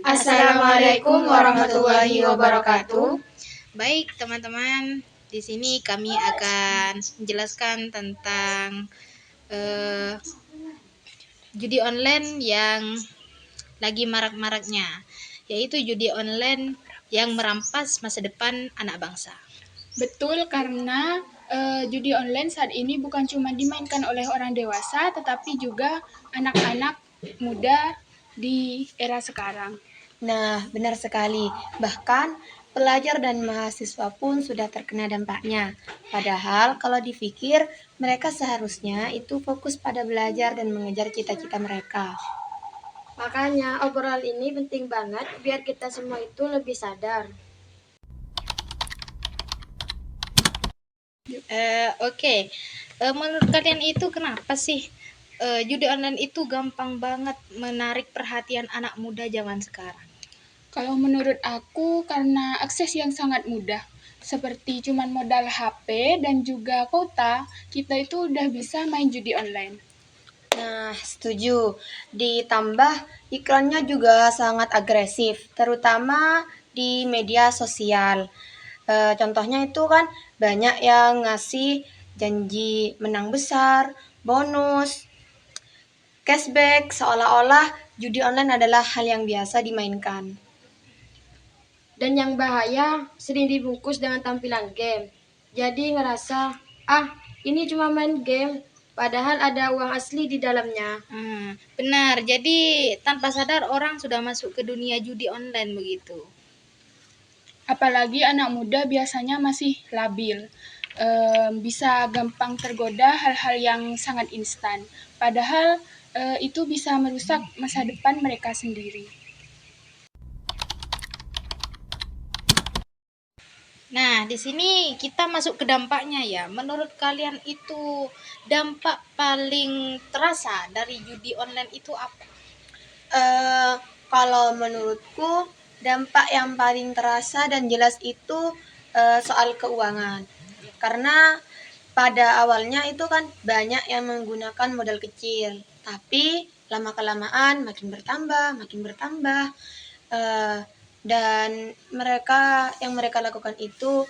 Assalamualaikum warahmatullahi wabarakatuh. Baik, teman-teman, di sini kami akan menjelaskan tentang judi online yang lagi marak-maraknya, yaitu judi online yang merampas masa depan anak bangsa. Betul, karena judi online saat ini bukan cuma dimainkan oleh orang dewasa, tetapi juga anak-anak muda di era sekarang. Nah, benar sekali. Bahkan pelajar dan mahasiswa pun sudah terkena dampaknya. Padahal kalau dipikir, mereka seharusnya itu fokus pada belajar dan mengejar cita-cita mereka. Makanya obrolan ini penting banget biar kita semua itu lebih sadar. Oke. Menurut kalian itu kenapa sih judi online itu gampang banget menarik perhatian anak muda zaman sekarang? Kalau menurut aku, karena akses yang sangat mudah, seperti cuman modal HP dan juga kuota, kita itu udah bisa main judi online. Nah, setuju. Ditambah iklannya juga sangat agresif, terutama di media sosial. Contohnya itu kan banyak yang ngasih janji menang besar, bonus, cashback, seolah-olah judi online adalah hal yang biasa dimainkan. Dan yang bahaya sering dibungkus dengan tampilan game. Jadi ngerasa, ini cuma main game, padahal ada uang asli di dalamnya. Benar, jadi tanpa sadar orang sudah masuk ke dunia judi online begitu. Apalagi anak muda biasanya masih labil, bisa gampang tergoda hal-hal yang sangat instan. Padahal itu bisa merusak masa depan mereka sendiri. Nah, di sini kita masuk ke dampaknya ya. Menurut kalian itu dampak paling terasa dari judi online itu apa? Kalau menurutku dampak yang paling terasa dan jelas itu soal keuangan. Karena pada awalnya itu kan banyak yang menggunakan modal kecil, tapi lama-kelamaan makin bertambah, dan mereka lakukan itu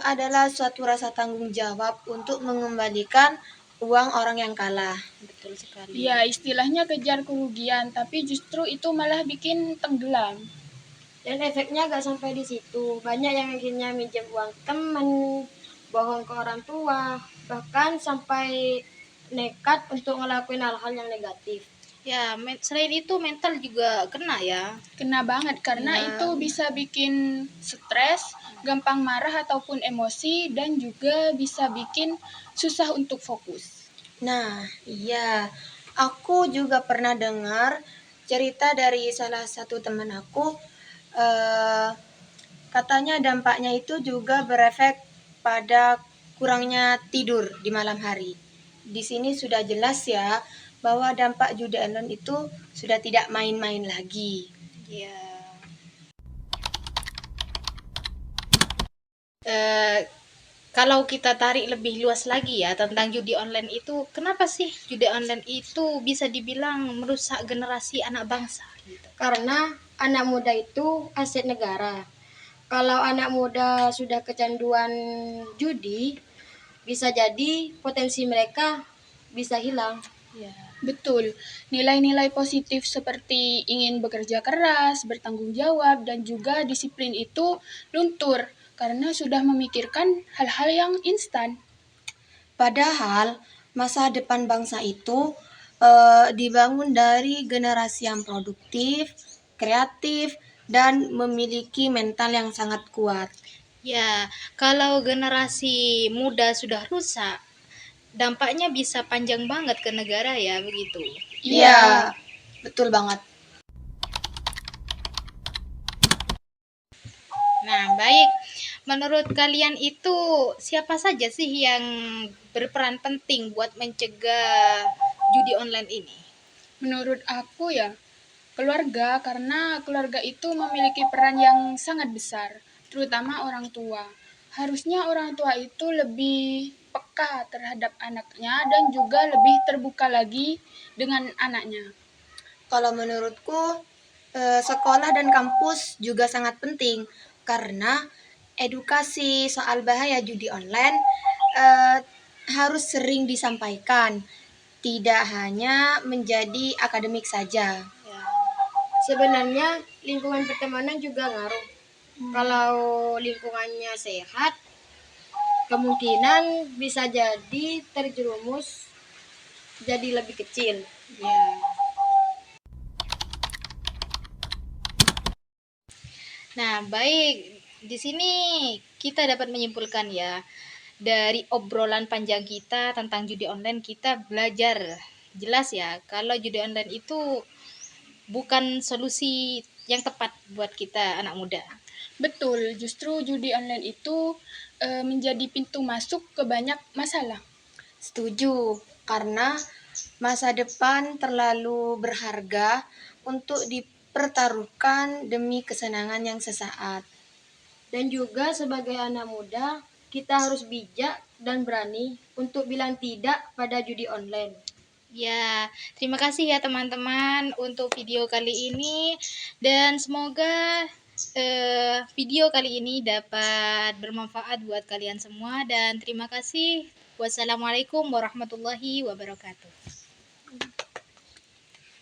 adalah suatu rasa tanggung jawab untuk mengembalikan uang orang yang kalah. Betul sekali. Ya, istilahnya kejar kerugian, tapi justru itu malah bikin tenggelam. Dan efeknya gak sampai di situ. Banyak yang akhirnya minjem uang temen, bohong ke orang tua, bahkan sampai nekat untuk ngelakuin hal-hal yang negatif. Ya, selain itu mental juga kena ya. Kena banget karena itu bisa bikin stres, gampang marah ataupun emosi, dan juga bisa bikin susah untuk fokus. Nah, iya. Aku juga pernah dengar cerita dari salah satu teman aku. Katanya dampaknya itu juga berefek pada kurangnya tidur di malam hari. Di sini sudah jelas ya bahwa dampak judi online itu sudah tidak main-main lagi. Ya. Kalau kita tarik lebih luas lagi ya tentang judi online itu, kenapa sih judi online itu bisa dibilang merusak generasi anak bangsa? Gitu. Karena anak muda itu aset negara. Kalau anak muda sudah kecanduan judi, bisa jadi potensi mereka bisa hilang. Ya, betul. Nilai-nilai positif seperti ingin bekerja keras, bertanggung jawab, dan juga disiplin itu luntur karena sudah memikirkan hal-hal yang instan. Padahal masa depan bangsa itu dibangun dari generasi yang produktif, kreatif, dan memiliki mental yang sangat kuat. Ya, kalau generasi muda sudah rusak, dampaknya bisa panjang banget ke negara ya, begitu. Iya, betul banget. Nah, baik. Menurut kalian itu siapa saja sih yang berperan penting buat mencegah judi online ini? Menurut aku ya, keluarga, karena keluarga itu memiliki peran yang sangat besar, terutama orang tua. Harusnya orang tua itu lebih peka terhadap anaknya dan juga lebih terbuka lagi dengan anaknya. Kalau menurutku Sekolah dan kampus juga sangat penting karena edukasi soal bahaya judi online eh, harus sering disampaikan, tidak hanya menjadi akademik saja. Ya. Sebenarnya lingkungan pertemanan juga ngaruh. Kalau lingkungannya sehat, kemungkinan bisa jadi terjerumus jadi lebih kecil. Ya. Nah, baik. Di sini kita dapat menyimpulkan ya, dari obrolan panjang kita tentang judi online kita belajar jelas ya kalau judi online itu bukan solusi yang tepat buat kita anak muda. Betul, justru judi online itu menjadi pintu masuk ke banyak masalah. Setuju, karena masa depan terlalu berharga untuk dipertaruhkan demi kesenangan yang sesaat. Dan juga sebagai anak muda, kita harus bijak dan berani untuk bilang tidak pada judi online. Ya, terima kasih ya teman-teman untuk video kali ini dan semoga video kali ini dapat bermanfaat buat kalian semua dan terima kasih. Wassalamualaikum warahmatullahi wabarakatuh.